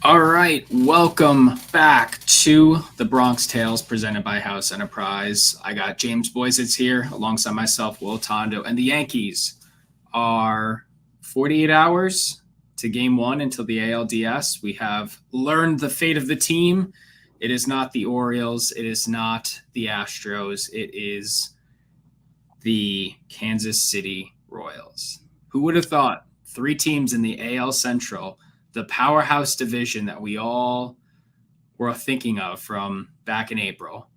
All right, welcome back to the Bronx Tales presented by House Enterprise. I got James Boysitz here alongside myself, Will Tondo, and the Yankees are 48 hours to game one until the ALDS. We have learned the fate of the team. It is not the Orioles, it is not the Astros, it is the Kansas City Royals. Who would have thought three teams in the AL Central, the powerhouse division that we all were thinking of from back in April,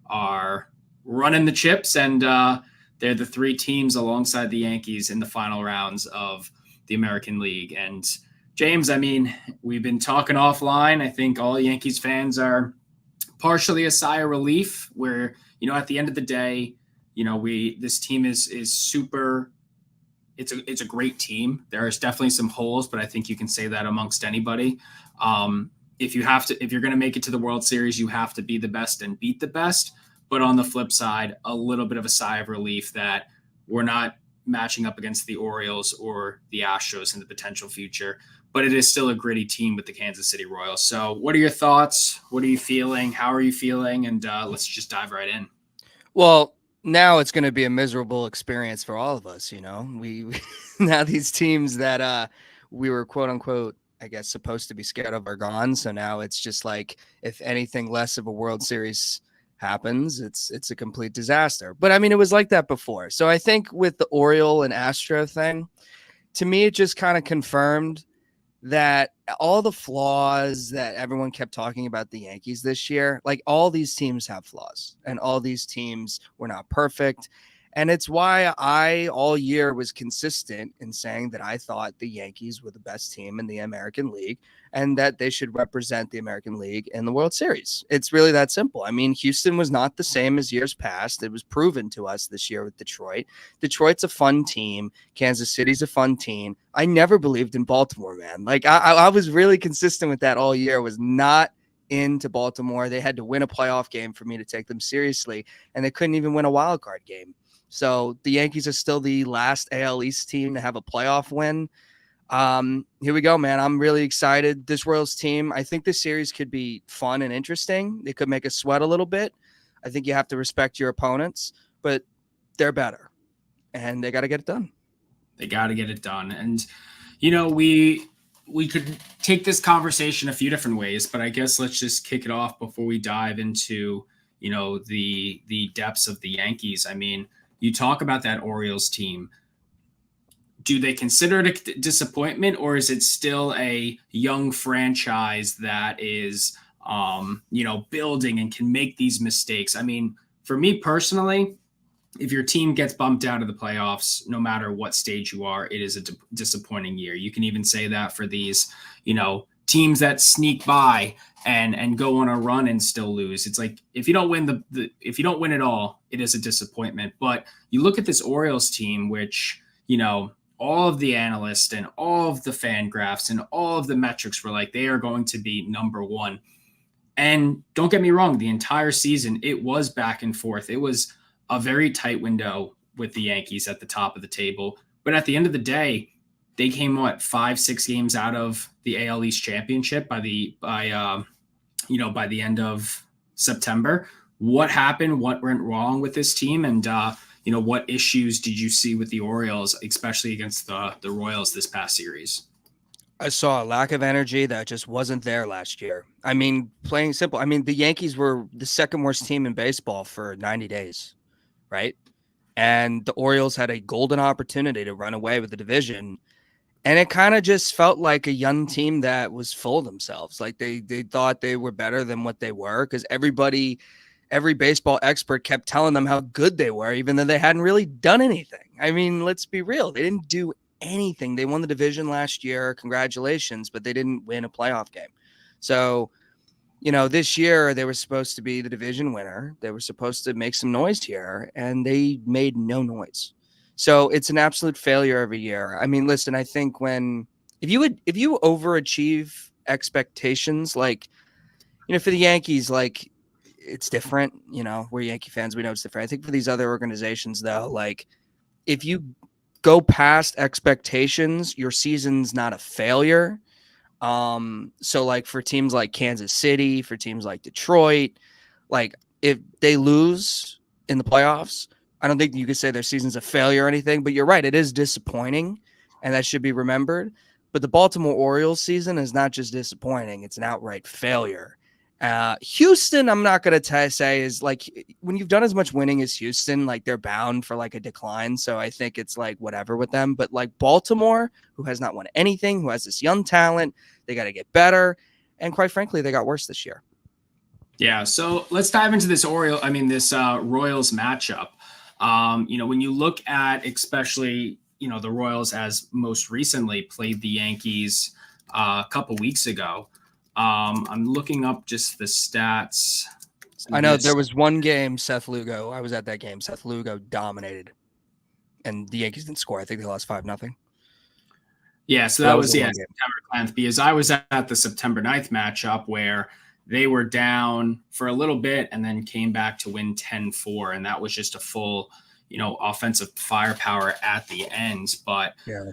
are running the chips, and they're the three teams alongside the Yankees in the final rounds of the American League. And James, I mean, we've been talking offline. I think all Yankees fans are partially a sigh of relief where, at the end of the day, this team is super. It's a great team. There's definitely some holes, but I think you can say that amongst anybody. If you're going to make it to the World Series, you have to be the best and beat the best. But on the flip side, a little bit of a sigh of relief that we're not matching up against the Orioles or the Astros in the potential future. But it is still a gritty team with the Kansas City Royals. So what are your thoughts? What are you feeling? How are you feeling? And let's just dive right in. Well, now it's going to be a miserable experience for all of us. We now these teams that we were quote unquote, I guess, supposed to be scared of are gone. So now it's just like, if anything less of a World Series happens, it's a complete disaster. But I mean, it was like that before. So I think with the Oriole and Astro thing, to me, it just kind of confirmed that all the flaws that everyone kept talking about the Yankees this year, like all these teams have flaws and all these teams were not perfect. And it's why I all year was consistent in saying that I thought the Yankees were the best team in the American League and that they should represent the American League in the World Series. It's really that simple. I mean, Houston was not the same as years past. It was proven to us this year with Detroit. Detroit's a fun team. Kansas City's a fun team. I never believed in Baltimore, man. Like I was really consistent with that all year, was not into Baltimore. They had to win a playoff game for me to take them seriously, and they couldn't even win a wild card game. So the Yankees are still the last AL East team to have a playoff win. Here we go, man. I'm really excited. This Royals team, I think this series could be fun and interesting. They could make us sweat a little bit. I think you have to respect your opponents, but they're better, and they got to get it done. They got to get it done. And, we could take this conversation a few different ways, but I guess let's just kick it off before we dive into, the depths of the Yankees. I mean, you talk about that Orioles team. Do they consider it a disappointment, or is it still a young franchise that is, building and can make these mistakes? I mean, for me personally, if your team gets bumped out of the playoffs, no matter what stage you are, it is a disappointing year. You can even say that for these, teams that sneak by and go on a run and still lose. It's like, if you don't win if you don't win it all, it is a disappointment. But you look at this Orioles team, which, all of the analysts and all of the fan graphs and all of the metrics were like, they are going to be number one. And don't get me wrong, the entire season, it was back and forth. It was a very tight window with the Yankees at the top of the table. But at the end of the day, they came 5-6 games out of the AL East championship by the end of September. What happened? What went wrong with this team? And what issues did you see with the Orioles, especially against the Royals this past series? I saw a lack of energy that just wasn't there last year. I mean, playing simple. I mean, the Yankees were the second worst team in baseball for 90 days, right? And the Orioles had a golden opportunity to run away with the division. And it kind of just felt like a young team that was full of themselves. Like they thought they were better than what they were, because every baseball expert kept telling them how good they were, even though they hadn't really done anything. I mean, let's be real. They didn't do anything. They won the division last year. Congratulations, but they didn't win a playoff game. So, this year they were supposed to be the division winner. They were supposed to make some noise here, and they made no noise. So it's an absolute failure every year. I mean, listen, I think if you overachieve expectations, like, for the Yankees, like, it's different. We're Yankee fans. We know it's different. I think for these other organizations, though, like, if you go past expectations, your season's not a failure. So like for teams like Kansas City, for teams like Detroit, like if they lose in the playoffs, I don't think you could say their season's a failure or anything, but you're right, it is disappointing and that should be remembered. But the Baltimore Orioles season is not just disappointing, it's an outright failure. Houston, I'm not going to say is like when you've done as much winning as Houston, like they're bound for like a decline. So I think it's like whatever with them. But like Baltimore, who has not won anything, who has this young talent, they got to get better. And quite frankly, they got worse this year. Yeah, so let's dive into this this Royals matchup. When you look at especially, the Royals as most recently played the Yankees a couple weeks ago. I'm looking up just the stats. I know there was one game, Seth Lugo. I was at that game. Seth Lugo dominated, and the Yankees didn't score. I think they lost 5-0. Yeah, so that was September 10th, because I was at the September 9th matchup where they were down for a little bit and then came back to win 10-4, and that was just a full, offensive firepower at the end. But yeah.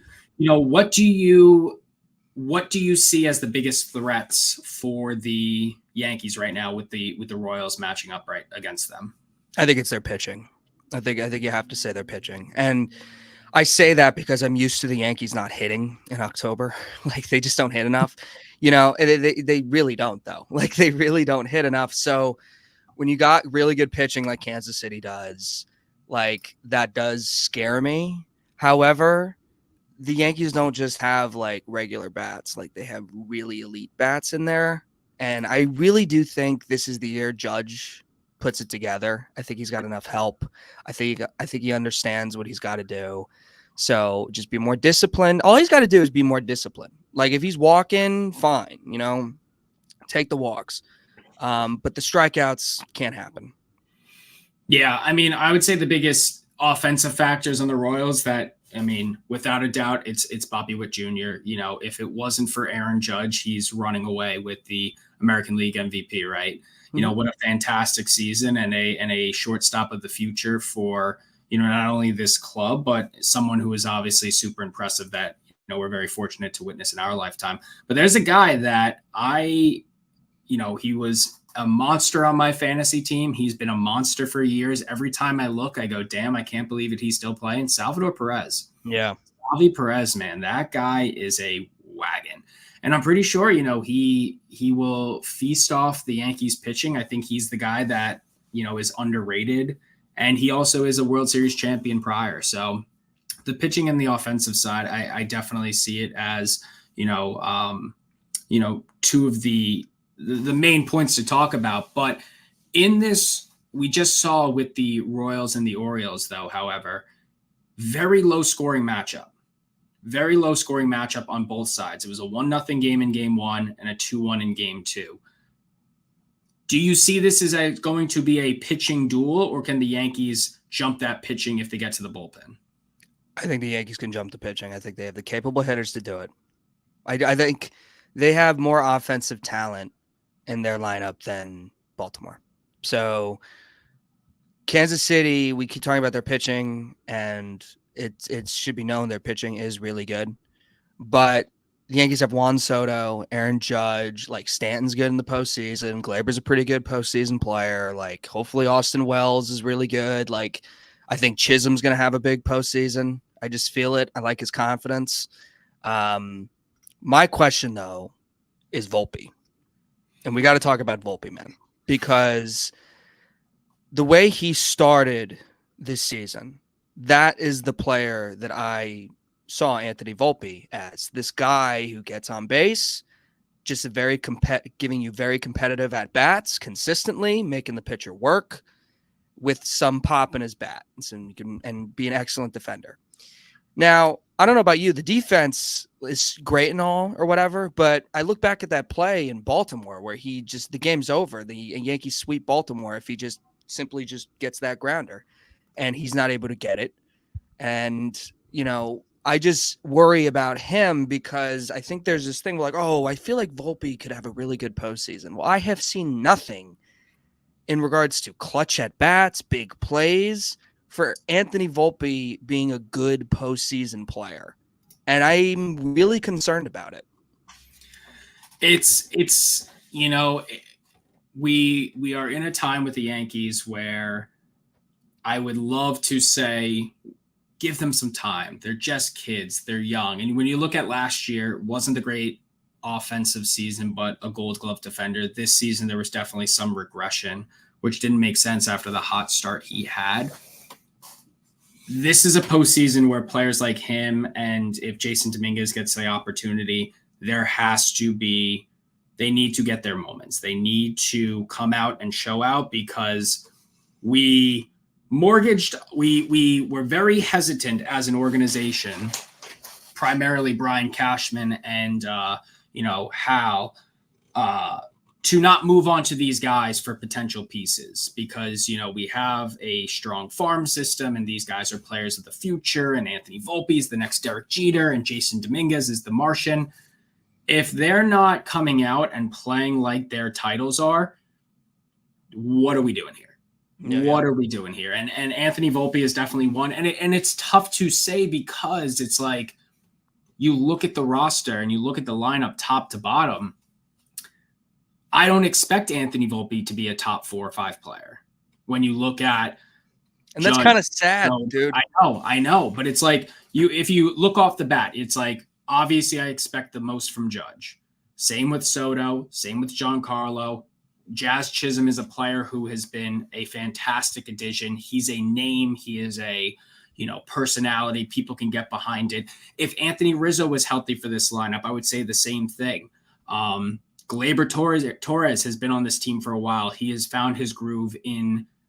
What do you see as the biggest threats for the Yankees right now with the Royals matching up right against them? I think it's their pitching. I think you have to say their pitching. And I say that because I'm used to the Yankees not hitting in October. Like they just don't hit enough. They really don't though. Like they really don't hit enough. So when you got really good pitching like Kansas City does, like that does scare me. However, the Yankees don't just have like regular bats. Like they have really elite bats in there. And I really do think this is the year Judge puts it together. I think he's got enough help. I think he understands what he's got to do. So just be more disciplined. All he's got to do is be more disciplined. Like if he's walking, fine, take the walks. But the strikeouts can't happen. Yeah, I would say the biggest offensive factors on the Royals that, without a doubt, it's Bobby Witt Jr. If it wasn't for Aaron Judge, he's running away with the American League MVP, right? Mm-hmm. What a fantastic season and a shortstop of the future for, not only this club, but someone who is obviously super impressive that, we're very fortunate to witness in our lifetime. But there's a guy that he was a monster on my fantasy team. He's been a monster for years. Every time I look, I go, damn, I can't believe it. He's still playing. Salvador Perez. Yeah. Salvi Perez, man, that guy is a wagon. And I'm pretty sure, he will feast off the Yankees pitching. I think he's the guy that, is underrated. And he also is a World Series champion prior. So the pitching and the offensive side, I definitely see it as, two of the main points to talk about. But in this, we just saw with the Royals and the Orioles, though, however, very low scoring matchup on both sides. It was a 1-0 game in game one and a 2-1 in game two. Do you see this as going to be a pitching duel, or can the Yankees jump that pitching if they get to the bullpen? I think the Yankees can jump the pitching. I think they have the capable hitters to do it. I think they have more offensive talent in their lineup than Baltimore. So Kansas City, we keep talking about their pitching, and it should be known their pitching is really good. But the Yankees have Juan Soto, Aaron Judge, like Stanton's good in the postseason. Glaber's a pretty good postseason player. Like hopefully Austin Wells is really good. Like I think Chisholm's going to have a big postseason. I just feel it. I like his confidence. My question though is Volpe. And we got to talk about Volpe, man, because the way he started this season, that is the player that I saw Anthony Volpe as. This guy who gets on base, just giving you very competitive at bats consistently, making the pitcher work with some pop in his bat, and be an excellent defender. Now, I don't know about you. The defense is great and all or whatever, but I look back at that play in Baltimore where the game's over. The Yankees sweep Baltimore if he just simply gets that grounder, and he's not able to get it. And, I just worry about him because I think there's this thing like, oh, I feel like Volpe could have a really good postseason. Well, I have seen nothing in regards to clutch at bats, big plays for Anthony Volpe being a good postseason player. And I'm really concerned about it. It's we are in a time with the Yankees where I would love to say give them some time. They're just kids. They're young. And when you look at last year, it wasn't a great offensive season, but a gold glove defender. This season, there was definitely some regression, which didn't make sense after the hot start he had. This is a postseason where players like him, and if Jason Dominguez gets the opportunity, there has to be, they need to get their moments. They need to come out and show out because we were very hesitant as an organization, primarily Brian Cashman and Hal, to not move on to these guys for potential pieces because we have a strong farm system and these guys are players of the future, and Anthony Volpe is the next Derek Jeter and Jason Dominguez is the Martian. If they're not coming out and playing like their titles are, what are we doing here? What are we doing here? And Anthony Volpe is definitely one. And it's tough to say because it's like you look at the roster and you look at the lineup top to bottom. I don't expect Anthony Volpe to be a top 4 or 5 player. When you look at, and that's kind of sad, dude. I know, but it's like if you look off the bat, it's like obviously I expect the most from Judge. Same with Soto, same with Giancarlo. Jazz Chisholm is a player who has been a fantastic addition. He's a name. He is a personality. People can get behind it. If Anthony Rizzo was healthy for this lineup, I would say the same thing. Gleyber Torres has been on this team for a while. He has found his groove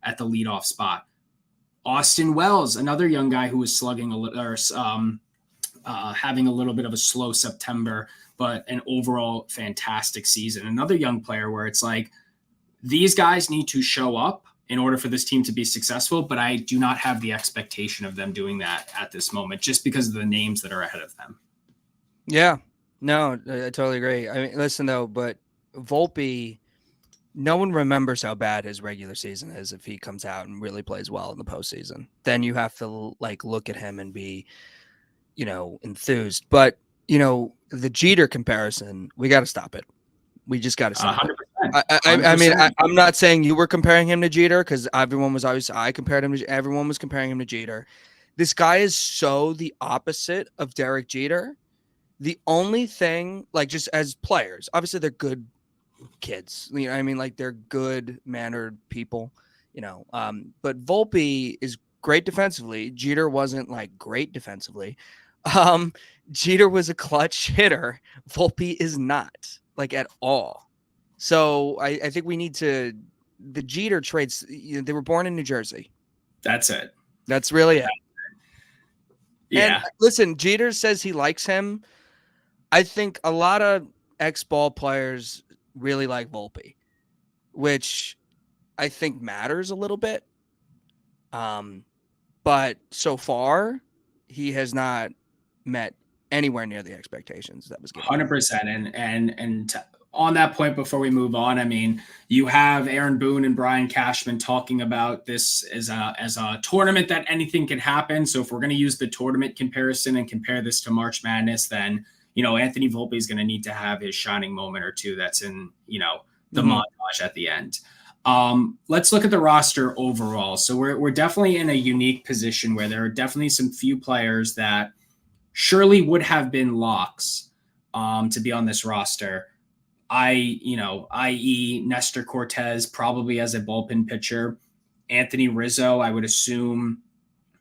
at the leadoff spot. Austin Wells, another young guy who was slugging having a little bit of a slow September, but an overall fantastic season. Another young player where it's like these guys need to show up in order for this team to be successful, but I do not have the expectation of them doing that at this moment just because of the names that are ahead of them. Yeah. No, I totally agree. I mean, listen though, but Volpe, no one remembers how bad his regular season is if he comes out and really plays well in the postseason. Then you have to look at him and be, enthused. But the Jeter comparison, we got to stop it. We just got to stop 100%. it. I mean, I'm not saying you were comparing him to Jeter because everyone was obviously. Everyone was comparing him to Jeter. This guy is so the opposite of Derek Jeter. The only thing, just as players, obviously they're good kids. They're good mannered people. But Volpe is great defensively. Jeter wasn't great defensively. Jeter was a clutch hitter. Volpe is not at all. So I think we need to. The Jeter trades. They were born in New Jersey. That's it. That's really it. Yeah. And listen, Jeter says he likes him. I think a lot of ex-ball players really like Volpe, which I think matters a little bit. But so far, he has not met anywhere near the expectations that was given. 100%. And on that point, before we move on, I mean, you have Aaron Boone and Brian Cashman talking about this as a tournament that anything can happen. So if we're going to use the tournament comparison and compare this to March Madness, then Anthony Volpe is going to need to have his shining moment or two that's in, the montage at the end. Let's look at the roster overall. So we're definitely in a unique position where there are definitely some few players that surely would have been locks to be on this roster. I.e. Nestor Cortez probably as a bullpen pitcher. Anthony Rizzo, I would assume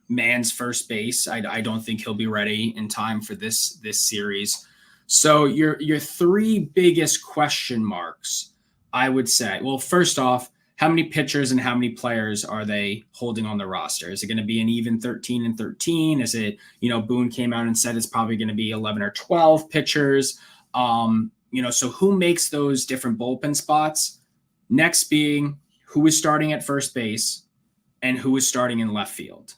man's first base. I don't think he'll be ready in time for this series. So your 3 biggest question marks, I would say. Well, first off, how many pitchers and how many players are they holding on the roster? Is it going to be an even 13 and 13? Is it, Boone came out and said it's probably going to be 11 or 12 pitchers. So who makes those different bullpen spots? Next being who is starting at first base and who is starting in left field.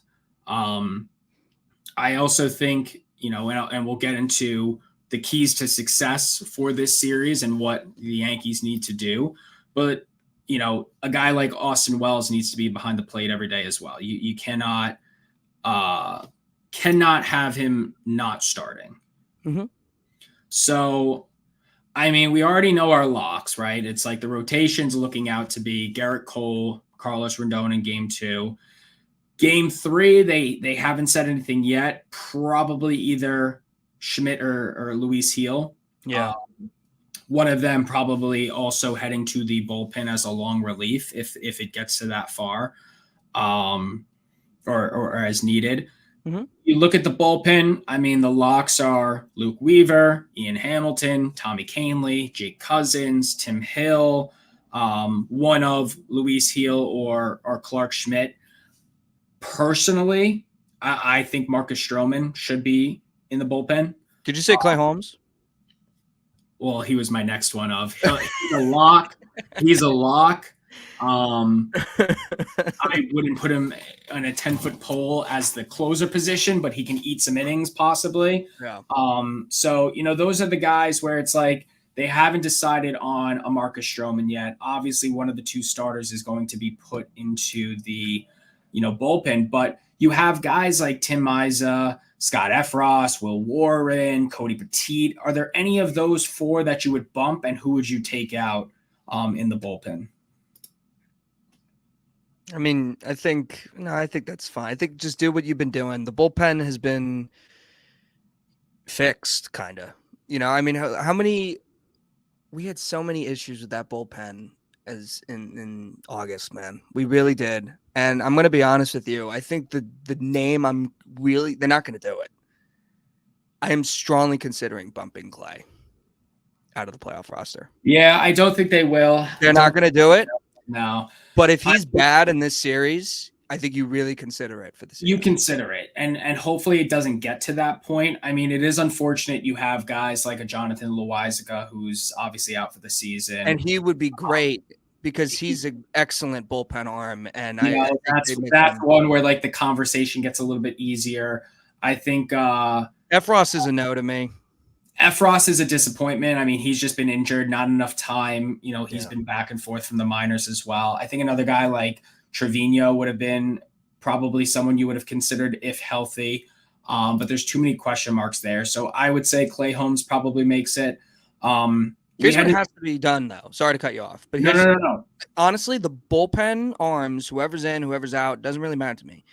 I also think, and we'll get into the keys to success for this series and what the Yankees need to do. But, a guy like Austin Wells needs to be behind the plate every day as well. You cannot have him not starting. Mm-hmm. So I mean, we already know our locks, right? It's like the rotation's looking out to be Garrett Cole, Carlos Rendon in game 2. Game 3, they haven't said anything yet. Probably either Schmidt or Luis Heel. Yeah. One of them probably also heading to the bullpen as a long relief if it gets to that far, or as needed. Mm-hmm. You look at the bullpen. I mean, the locks are Luke Weaver, Ian Hamilton, Tommy Kahnle, Jake Cousins, Tim Hill, one of Luis Heel or Clark Schmidt. Personally, I think Marcus Stroman should be in the bullpen. Did you say Clay Holmes? Well, he was my next one of. He's a lock. He's a lock. I wouldn't put him on a 10-foot pole as the closer position, but he can eat some innings possibly. Yeah. So, those are the guys where it's like they haven't decided on a Marcus Stroman yet. Obviously, one of the two starters is going to be put into the, bullpen, but you have guys like Tim Meiza, Scott Efros, Will Warren, Cody Petit. Are there any of those four that you would bump, and who would you take out in the bullpen? I mean, I think that's fine. I think just do what you've been doing. The bullpen has been fixed, kind of. I mean, how many? We had so many issues with that bullpen as in August, man. We really did. And I'm going to be honest with you. I think the name they're not going to do it. I am strongly considering bumping Clay out of the playoff roster. Yeah, I don't think they will. They're not going to do it. No. But if he's bad in this series, I think you really consider it for the series. You consider it, and hopefully it doesn't get to that point. I mean, it is unfortunate you have guys like a Jonathan Loaisiga who's obviously out for the season. And he would be great because he's an excellent bullpen arm. And that's one where like the conversation gets a little bit easier. I think Efros is a no to me. Efros is a disappointment. I mean, he's just been injured, not enough time. He's been back and forth from the minors as well. I think another guy like Trevino would have been probably someone you would have considered if healthy. But there's too many question marks there. So I would say Clay Holmes probably makes it. Here's what has to be done, though. Sorry to cut you off. But no. Honestly, the bullpen arms, whoever's in, whoever's out, doesn't really matter to me.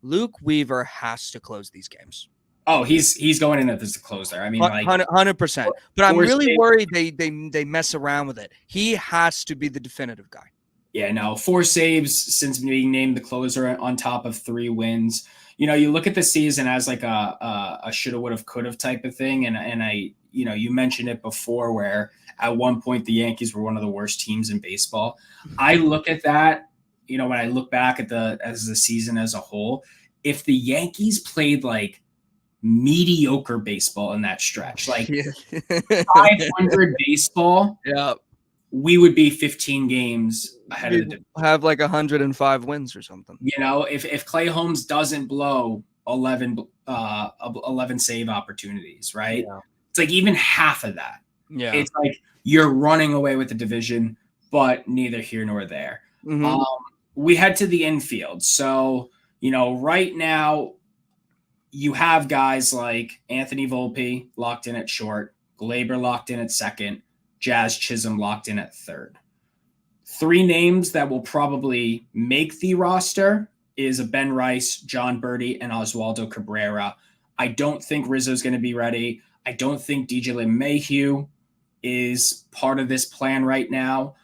Luke Weaver has to close these games. Oh, he's going in as a closer. I mean, 100%. But I'm really worried they mess around with it. He has to be the definitive guy. Yeah, no, 4 saves since being named the closer on top of 3 wins. You look at the season as like a shoulda, woulda, coulda type of thing, and I, you mentioned it before where at one point the Yankees were one of the worst teams in baseball. I look at that, when I look back at the season as a whole, if the Yankees played like mediocre baseball in that stretch, like 500 baseball, we would be 15 games ahead of the division. Have like 105 wins or something. If Clay Holmes doesn't blow 11 save opportunities, right? Yeah. It's like even half of that. Yeah. It's like you're running away with the division, but neither here nor there. Mm-hmm. We head to the infield. So, right now, you have guys like Anthony Volpe locked in at short, Glaber locked in at second, Jazz Chisholm locked in at third. 3 names that will probably make the roster is a Ben Rice, John Birdie, and Oswaldo Cabrera. I don't think Rizzo's going to be ready. I don't think DJ LeMahieu is part of this plan right now.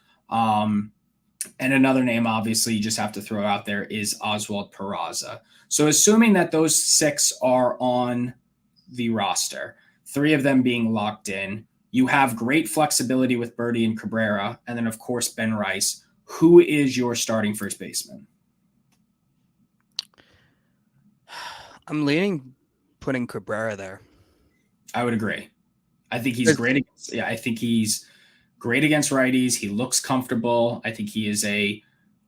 And another name, obviously, you just have to throw out there is Oswald Peraza. So assuming that those 6 are on the roster, 3 of them being locked in, you have great flexibility with Birdie and Cabrera, and then, of course, Ben Rice. Who is your starting first baseman? I'm leaning putting Cabrera there. I would agree. I think he's great. I think he's great against righties. He looks comfortable. I think he is a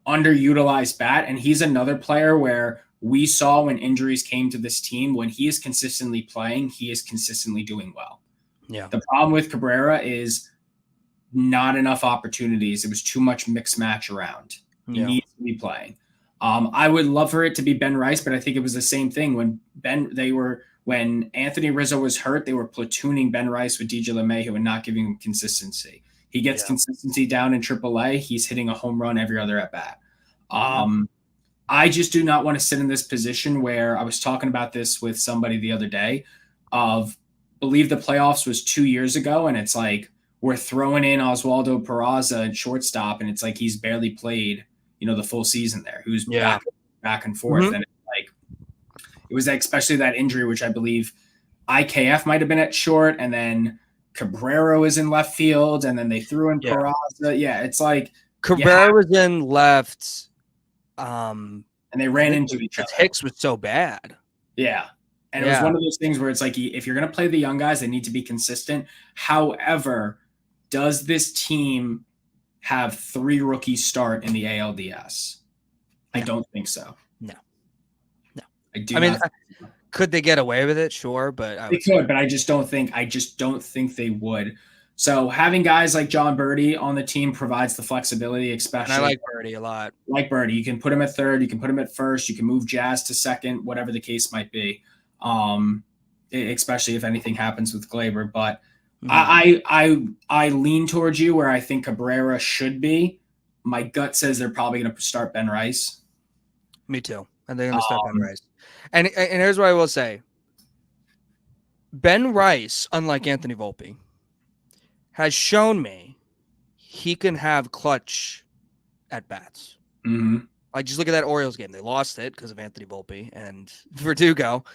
underutilized bat, and he's another player where we saw when injuries came to this team, when he is consistently playing, he is consistently doing well. Yeah. The problem with Cabrera is not enough opportunities. It was too much mix match around. He needs to be playing. I would love for it to be Ben Rice, but I think it was the same thing when they were When Anthony Rizzo was hurt, they were platooning Ben Rice with DJ LeMahieu and not giving him consistency. He gets consistency down in AAA. He's hitting a home run every other at bat. I just do not want to sit in this position where I was talking about this with somebody the other day of believe the playoffs was 2 years ago. And it's like, we're throwing in Oswaldo Peraza at shortstop. And it's like, he's barely played, the full season there. Who's back and forth. And it's like, it was especially that injury, which I believe IKF might've been at short. And then Cabrera was in left field. And then they threw in Peraza. Yeah. It's like Cabrera was in left. And they ran into each other. Hicks was so bad. Yeah. And it was one of those things where it's like, if you're going to play the young guys, they need to be consistent. However, does this team have 3 rookies start in the ALDS? I don't think so. No. I mean, could they get away with it? Sure. But they could, but I just don't think they would. So having guys like John Birdie on the team provides the flexibility, especially. And I like Birdie a lot. Like Birdie, you can put him at third, you can put him at first, you can move Jazz to second, whatever the case might be. Especially if anything happens with Glaber. But I lean towards you where I think Cabrera should be. My gut says they're probably going to start Ben Rice. Me too. And they're going to start Ben Rice. And here's what I will say. Ben Rice, unlike Anthony Volpe, has shown me he can have clutch at bats. Like, just look at that Orioles game. They lost it because of Anthony Volpe and Verdugo.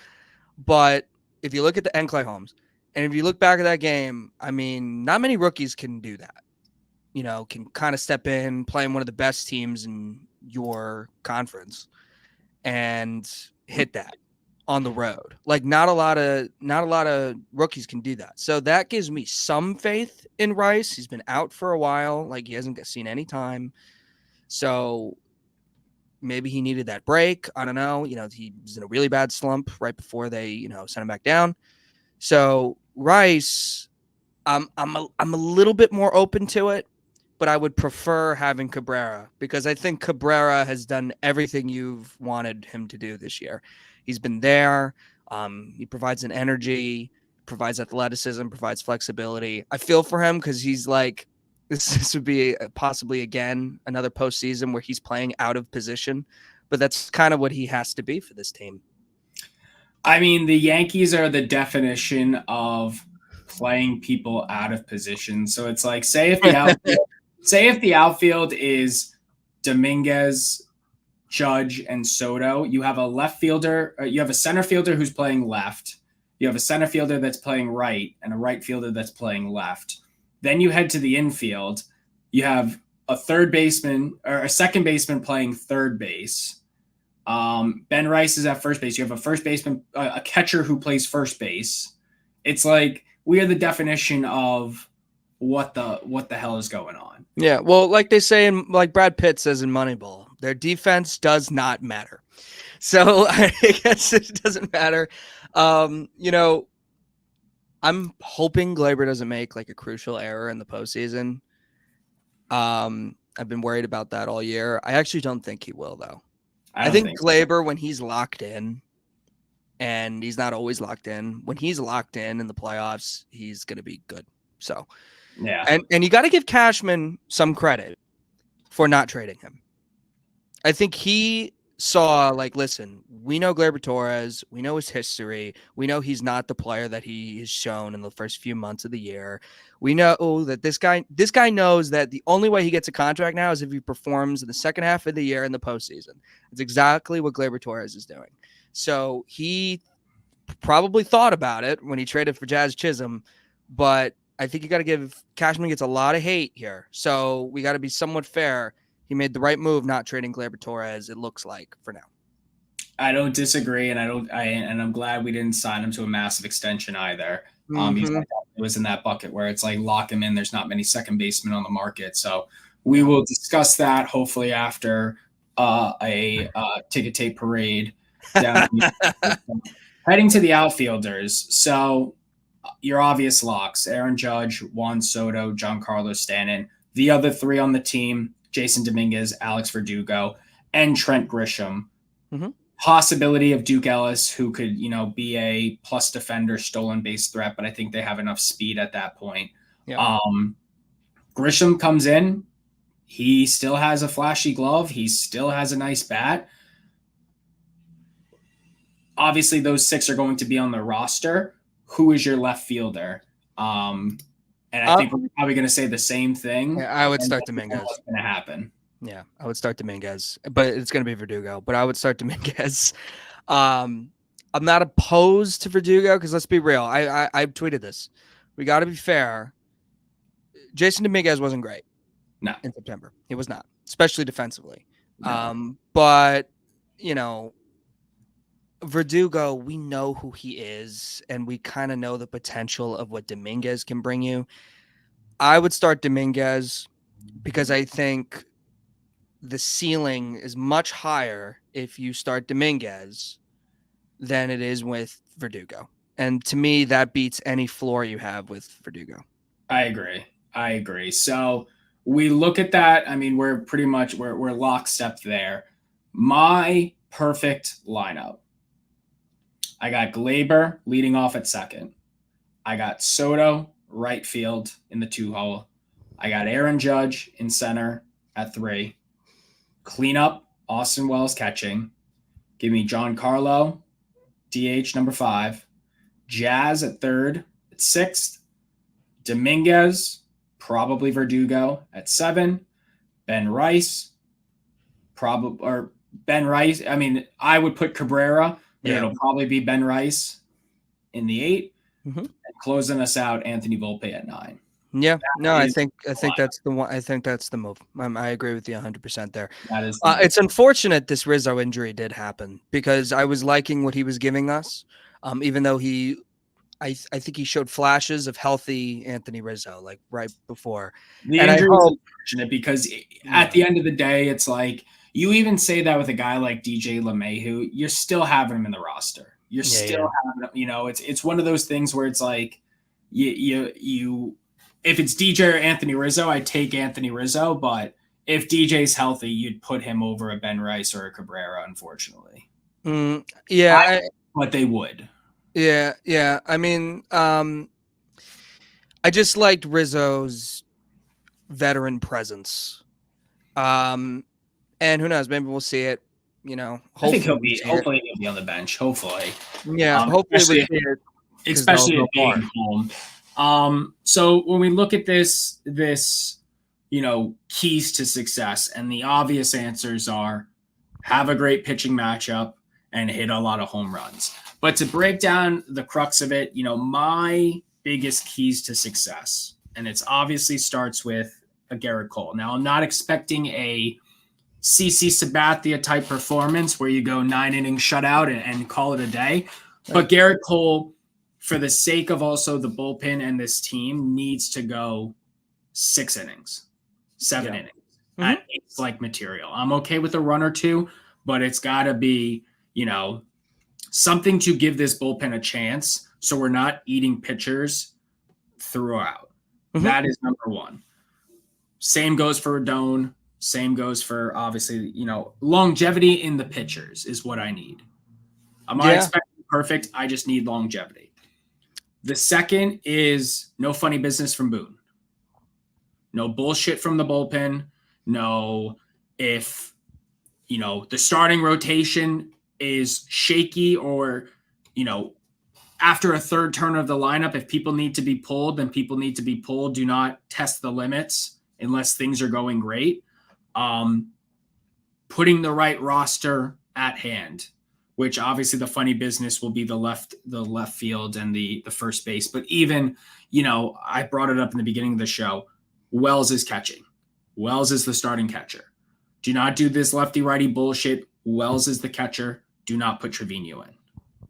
But if you look at the Clay Holmes, and if you look back at that game, I mean, not many rookies can do that. Can kind of step in, playing one of the best teams in your conference, and hit that on the road. Like, not a lot of rookies can do that. So that gives me some faith in Rice. He's been out for a while. Like, he hasn't seen any time. So maybe he needed that break. I don't know. He was in a really bad slump right before they, sent him back down. So Rice, I'm a little bit more open to it, but I would prefer having Cabrera because I think Cabrera has done everything you've wanted him to do this year. He's been there. He provides an energy, provides athleticism, provides flexibility. I feel for him because he's like, this would be possibly, again, another postseason where he's playing out of position. But that's kind of what he has to be for this team. I mean, the Yankees are the definition of playing people out of position. So it's like, say if the outfield is Dominguez, Judge, and Soto, you have a left fielder, you have a center fielder who's playing left, you have a center fielder that's playing right, and a right fielder that's playing left. Then you head to the infield, you have a third baseman or a second baseman playing third base. Ben Rice is at first base. You have a first baseman, a catcher who plays first base. It's like, we are the definition of what the hell is going on. Yeah, well, like they say, like Brad Pitt says in Moneyball, their defense does not matter. So I guess it doesn't matter. I'm hoping Glaber doesn't make like a crucial error in the postseason. I've been worried about that all year. I actually don't think he will, though. I think Glaber, when he's locked in, and he's not always locked in, when he's locked in the playoffs, he's going to be good. So, yeah. And you got to give Cashman some credit for not trading him. I think he saw, like, listen, we know Gleyber Torres, we know his history, we know he's not the player that he has shown in the first few months of the year. We know that this guy knows that the only way he gets a contract now is if he performs in the second half of the year in the postseason. It's exactly what Gleyber Torres is doing. So he probably thought about it when he traded for Jazz Chisholm, but I think you got to give Cashman gets a lot of hate here. So we got to be somewhat fair. He made the right move not trading Gleyber Torres, it looks like, for now. I don't disagree, and I'm glad we didn't sign him to a massive extension either. It was in that bucket where it's like lock him in. There's not many second basemen on the market, so we will discuss that hopefully after a ticket tape parade. Down heading to the outfielders. So your obvious locks: Aaron Judge, Juan Soto, Giancarlo Stanton. The other three on the team: Jason Dominguez, Alex Verdugo, and Trent Grisham. possibility of Duke Ellis, who could, be a plus defender, stolen base threat, but I think they have enough speed at that point. Yeah. Grisham comes in. He still has a flashy glove. He still has a nice bat. Obviously, those 6 are going to be on the roster. Who is your left fielder? And I think we're probably going to say the same thing. Yeah, I would start Dominguez. What's going to happen? Yeah, I would start Dominguez, but it's going to be Verdugo. But I would start Dominguez. I'm not opposed to Verdugo because let's be real. I tweeted this. We got to be fair. Jason Dominguez wasn't great. No, in September, he was not, especially defensively. No. But Verdugo, we know who he is, and we kind of know the potential of what Dominguez can bring you. I would start Dominguez because I think the ceiling is much higher if you start Dominguez than it is with Verdugo. And to me, that beats any floor you have with Verdugo. I agree. So we look at that. I mean, we're pretty much we're lockstep there. My perfect lineup. I got Glaber leading off at second. I got Soto right field in the 2-hole. I got Aaron Judge in center at 3. Cleanup, Austin Wells catching. Give me Giancarlo, DH number 5. Jazz at 3rd, at 6th. Dominguez, probably Verdugo at 7. Ben Rice, I mean, I would put Cabrera, but it'll probably be Ben Rice in the 8. Mm-hmm. And closing us out, Anthony Volpe at 9. Yeah, I think that's the one. I think that's the move. I agree with you 100% there. That is. It's unfortunate this Rizzo injury did happen because I was liking what he was giving us, even though I think he showed flashes of healthy Anthony Rizzo like right before. The injury was unfortunate because at the end of the day, it's like you even say that with a guy like DJ LeMahieu, you're still having him in the roster. You're still having him. It's one of those things where it's like you. If it's DJ or Anthony Rizzo, I take Anthony Rizzo. But if DJ's healthy, you'd put him over a Ben Rice or a Cabrera, unfortunately. But they would. Yeah. I mean, I just liked Rizzo's veteran presence. And who knows? Maybe we'll see it. I think hopefully he'll be on the bench. Hopefully. Yeah. Hopefully especially at being home. So when we look at this, keys to success, and the obvious answers are have a great pitching matchup and hit a lot of home runs. But to break down the crux of it, my biggest keys to success, and it's obviously starts with a Garrett Cole. Now, I'm not expecting a CC Sabathia type performance where you go 9-inning shutout and call it a day. Right. But Garrett Cole, for the sake of also the bullpen and this team, needs to go 6 innings, 7 innings at ace-like material. I'm okay with a run or 2, but it's got to be, something to give this bullpen a chance so we're not eating pitchers throughout. Mm-hmm. That is number 1. Same goes for Rodon. Same goes for, obviously, longevity in the pitchers is what I need. I'm not expecting perfect. I just need longevity. The second is no funny business from Boone. No bullshit from the bullpen. No, if, the starting rotation is shaky or, after a third turn of the lineup, if people need to be pulled, then people need to be pulled. Do not test the limits unless things are going great. Putting the right roster at hand, which obviously the funny business will be the left field and the first base. But even, I brought it up in the beginning of the show. Wells is catching. Wells is the starting catcher. Do not do this lefty-righty bullshit. Wells is the catcher. Do not put Trevino in.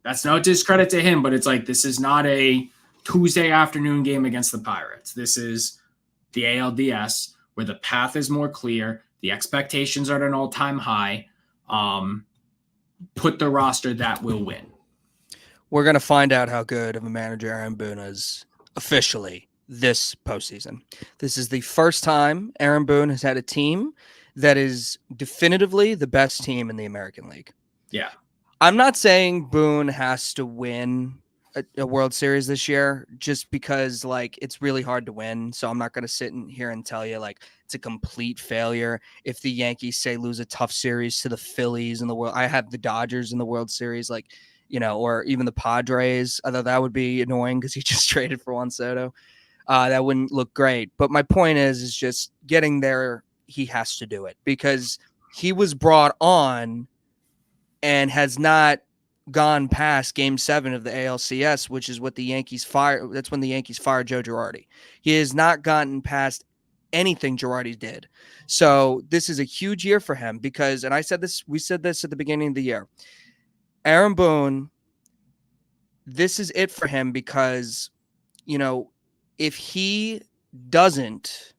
That's no discredit to him, but it's like this is not a Tuesday afternoon game against the Pirates. This is the ALDS where the path is more clear. The expectations are at an all-time high. Put the roster that will win. We're going to find out how good of a manager Aaron Boone is officially this postseason. This is the first time Aaron Boone has had a team that is definitively the best team in the American League. Yeah. I'm not saying Boone has to win a World Series this year just because like it's really hard to win. So I'm not going to sit in here and tell you like it's a complete failure. If the Yankees say lose a tough series to the Phillies in the world, I have the Dodgers in the World Series, like, or even the Padres. I thought that would be annoying because he just traded for Juan Soto. That wouldn't look great. But my point is just getting there. He has to do it because he was brought on and has not gone past Game 7 of the ALCS, which is what the Yankees fired. That's when the Yankees fired Joe Girardi. He has not gotten past anything Girardi did. So this is a huge year for him because, and we said this at the beginning of the year, Aaron Boone, this is it for him because, if he doesn't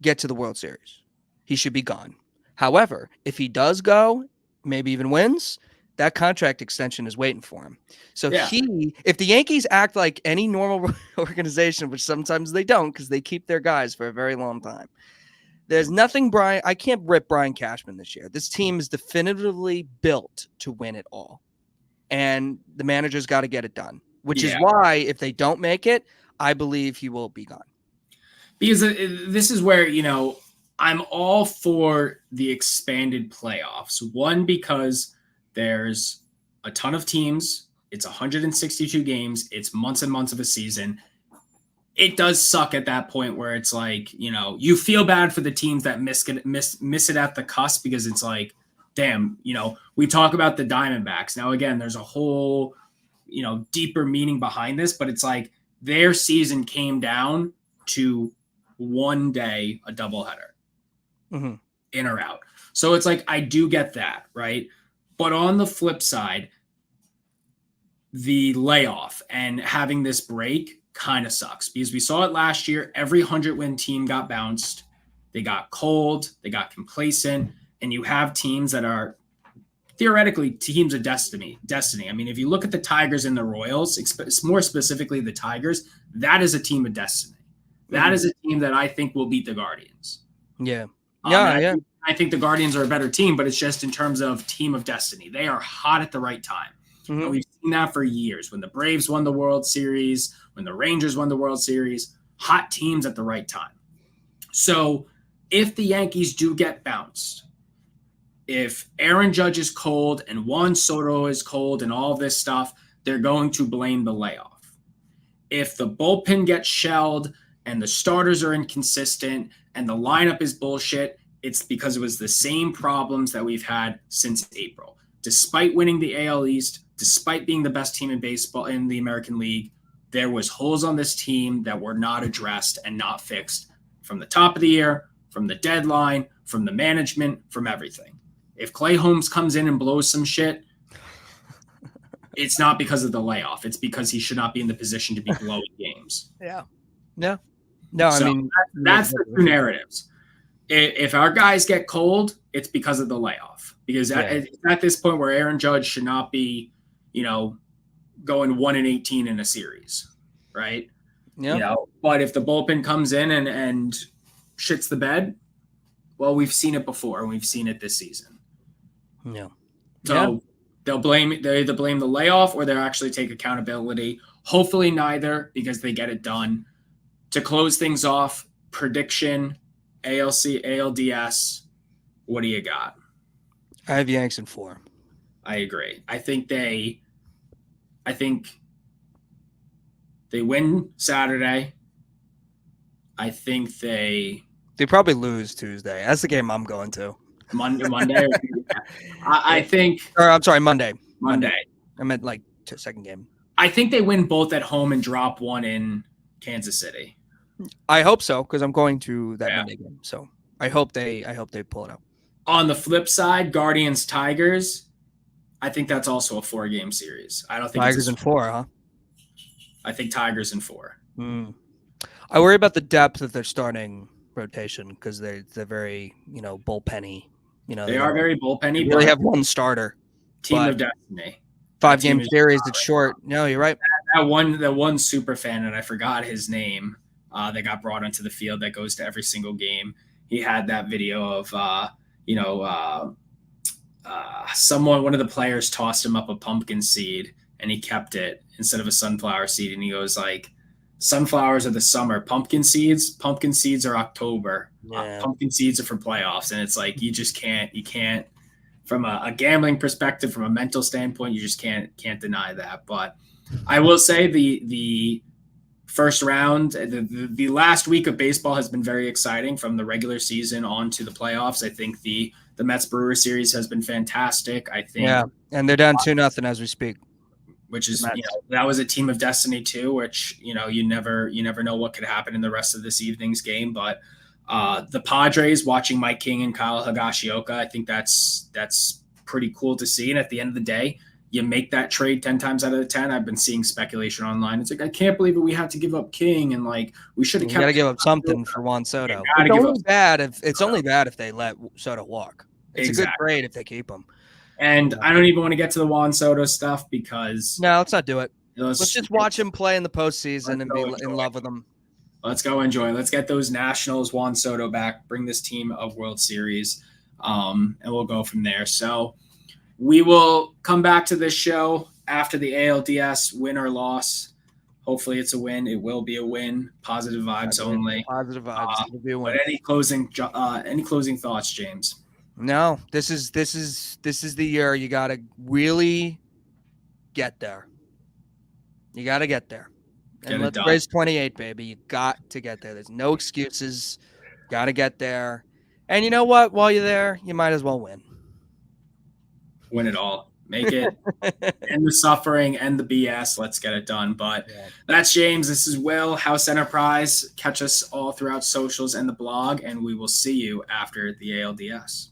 get to the World Series, he should be gone. However, if he does go, maybe even wins, that contract extension is waiting for him. So if the Yankees act like any normal organization, which sometimes they don't because they keep their guys for a very long time, there's nothing I can't rip Brian Cashman this year. This team is definitively built to win it all. And the manager's got to get it done, which is why if they don't make it, I believe he will be gone. Because this is where, I'm all for the expanded playoffs. One, because there's a ton of teams. It's 162 games. It's months and months of a season. It does suck at that point where it's like, you feel bad for the teams that miss it at the cusp because it's like, damn, we talk about the Diamondbacks. Now, again, there's a whole, deeper meaning behind this, but it's like their season came down to one day, a doubleheader. Mm-hmm. In or out. So it's like, I do get that, right? But on the flip side, the layoff and having this break kind of sucks because we saw it last year. Every 100-win team got bounced. They got cold. They got complacent. And you have teams that are theoretically teams of destiny. I mean, if you look at the Tigers and the Royals, more specifically the Tigers, that is a team of destiny. That is a team that I think will beat the Guardians. Yeah. I think the Guardians are a better team, but it's just in terms of team of destiny. They are hot at the right time. Mm-hmm. And we've seen that for years. When the Braves won the World Series, when the Rangers won the World Series, hot teams at the right time. So if the Yankees do get bounced, if Aaron Judge is cold and Juan Soto is cold and all this stuff, they're going to blame the layoff. If the bullpen gets shelled and the starters are inconsistent and the lineup is bullshit, it's because it was the same problems that we've had since April. Despite winning the AL East, despite being the best team in baseball in the American League, there was holes on this team that were not addressed and not fixed from the top of the year, from the deadline, from the management, from everything. If Clay Holmes comes in and blows some shit, it's not because of the layoff. It's because he should not be in the position to be blowing games. Yeah. No, so I mean, that's the two narratives. If our guys get cold, it's because of the layoff. Because at this point where Aaron Judge should not be, going 1-18 in a series, right? Yeah. But if the bullpen comes in and shits the bed, well, we've seen it before, and we've seen it this season. Yeah. So they either blame the layoff or they'll actually take accountability. Hopefully neither, because they get it done. To close things off, prediction, ALC, ALDS, what do you got? I have Yanks in 4. I agree. I think they win Saturday. I think they probably lose Tuesday. That's the game I'm going to. Monday. I think. Or I'm sorry, Monday. I meant like second game. I think they win both at home and drop one in Kansas City. I hope so because I'm going to that Monday game. So I hope they pull it out. On the flip side, Guardians Tigers. I think that's also a 4-game series. I don't think Tigers in 4, huh? I think Tigers in 4. I worry about the depth of their starting rotation because they're very bullpenny. They are very bullpenny. They really have one starter. Team of destiny. 5-game series. It's short. No, you're right. That one super fan, and I forgot his name. That got brought onto the field that goes to every single game. He had that video of one of the players tossed him up a pumpkin seed and he kept it instead of a sunflower seed. And he goes like, sunflowers are the summer, pumpkin seeds are October. Yeah. Pumpkin seeds are for playoffs. And it's like, you can't, from a gambling perspective, from a mental standpoint, you just can't deny that. But I will say the first round, the last week of baseball has been very exciting from the regular season on to the playoffs. I think the Mets Brewer series has been fantastic. I think, Yeah, and they're down 2-0 as we speak. which is, that was a team of destiny too, which, you never know what could happen in the rest of this evening's game. But the Padres, watching Mike King and Kyle Higashioka, I think that's pretty cool to see. And at the end of the day, you make that trade 10 times out of the 10. I've been seeing speculation online. It's like, I can't believe it. We have to give up King, and like, we should have kept. You got to give up something for Juan Soto. It's only bad if they let Soto walk. It's a good trade if they keep him. And I don't even want to get to the Juan Soto stuff because let's not do it. Let's just watch him play in the postseason and be in love with him. Let's go enjoy. Let's get those Nationals, Juan Soto back, bring this team of World Series, and we'll go from there. So we will come back to this show after the ALDS, win or loss. Hopefully it's a win. It will be a win. Positive vibes only. Positive vibes. It'll be a win. But any closing thoughts, James? No, this is the year you got to really get there. You got to get there. And let's raise 28, baby. You got to get there. There's no excuses. Got to get there. And you know what? While you're there, you might as well win. Win it all. Make it. End the suffering, end the BS. Let's get it done. But that's James. This is Will, House Enterprise. Catch us all throughout socials and the blog, and we will see you after the ALDS.